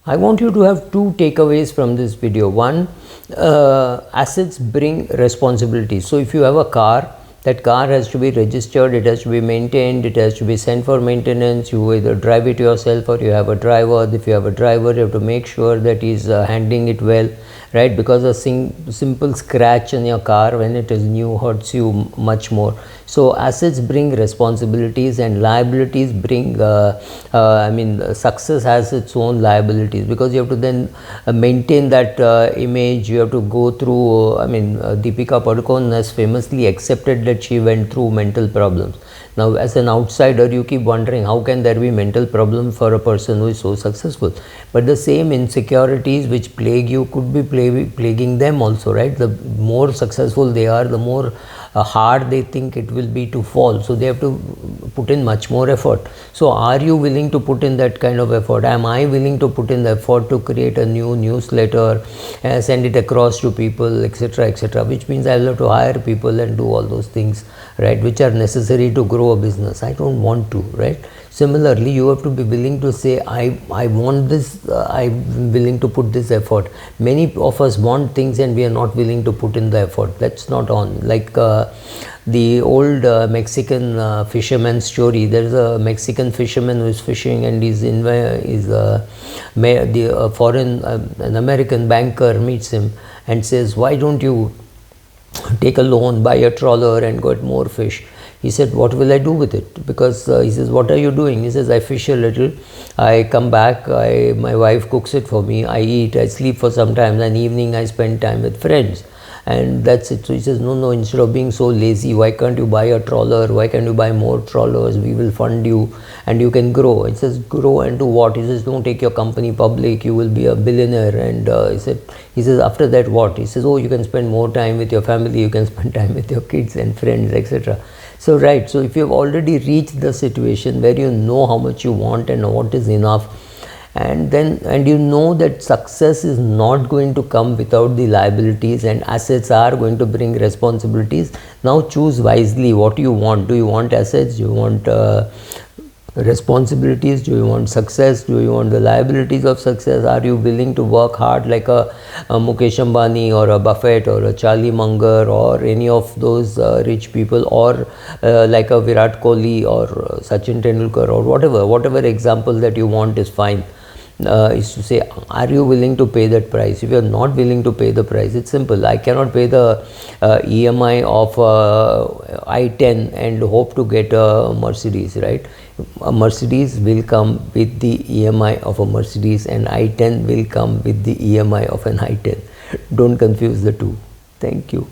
I want you to have two takeaways from this video. One, assets bring responsibilities. So if you have a car, that car has to be registered, it has to be maintained, it has to be sent for maintenance. You either drive it yourself or you have a driver. If you have a driver, you have to make sure that he's handling it well, right? Because a simple scratch in your car when it is new hurts you much more. So assets bring responsibilities, and liabilities bring success has its own liabilities, because you have to then maintain that image. You have to go through Deepika Padukone has famously accepted that she went through mental problems. Now as an outsider you keep wondering, how can there be mental problem for a person who is so successful? But the same insecurities which plague you could be plaguing them also, right? The more successful they are, the more hard they think it will be to fall, so they have to put in much more effort. So are you willing to put in that kind of effort? Am I willing to put in the effort to create a new newsletter, send it across to people, etc., etc., which means I will have to hire people and do all those things, right, which are necessary to grow a business. I don't want to, right? Similarly, you have to be willing to say, I want this, I'm willing to put this effort. Many of us want things and we are not willing to put in the effort. That's not on. Like the old Mexican fisherman story. There's a Mexican fisherman who is fishing, and an American banker meets him and says, why don't you take a loan, buy a trawler and get more fish? He said, what will I do with it? Because he says, what are you doing? He says, I fish a little, I come back, my wife cooks it for me, I eat, I sleep for some time, and evening I spend time with friends, and that's it. So he says, no, instead of being so lazy, why can't you buy a trawler? Why can't you buy more trawlers? We will fund you and you can grow. He says, grow and do what? He says, don't take your company public, you will be a billionaire. And he says, after that what? He says, oh, you can spend more time with your family, you can spend time with your kids and friends, etc. So right, so if you have already reached the situation where you know how much you want and what is enough, and you know that success is not going to come without the liabilities, and assets are going to bring responsibilities. Now choose wisely what you want. Do you want assets? Do you want responsibilities? Do you want success? Do you want the liabilities of success? Are you willing to work hard like a Mukesh Ambani or a Buffett or a Charlie Munger or any of those rich people, or like a Virat Kohli or Sachin Tendulkar, or whatever example that you want is fine. Is to say, are you willing to pay that price? If you are not willing to pay the price, it's simple. I cannot pay the EMI of i10 and hope to get a Mercedes, right? A Mercedes will come with the EMI of a Mercedes, and i10 will come with the EMI of an i10. Don't confuse the two. Thank you.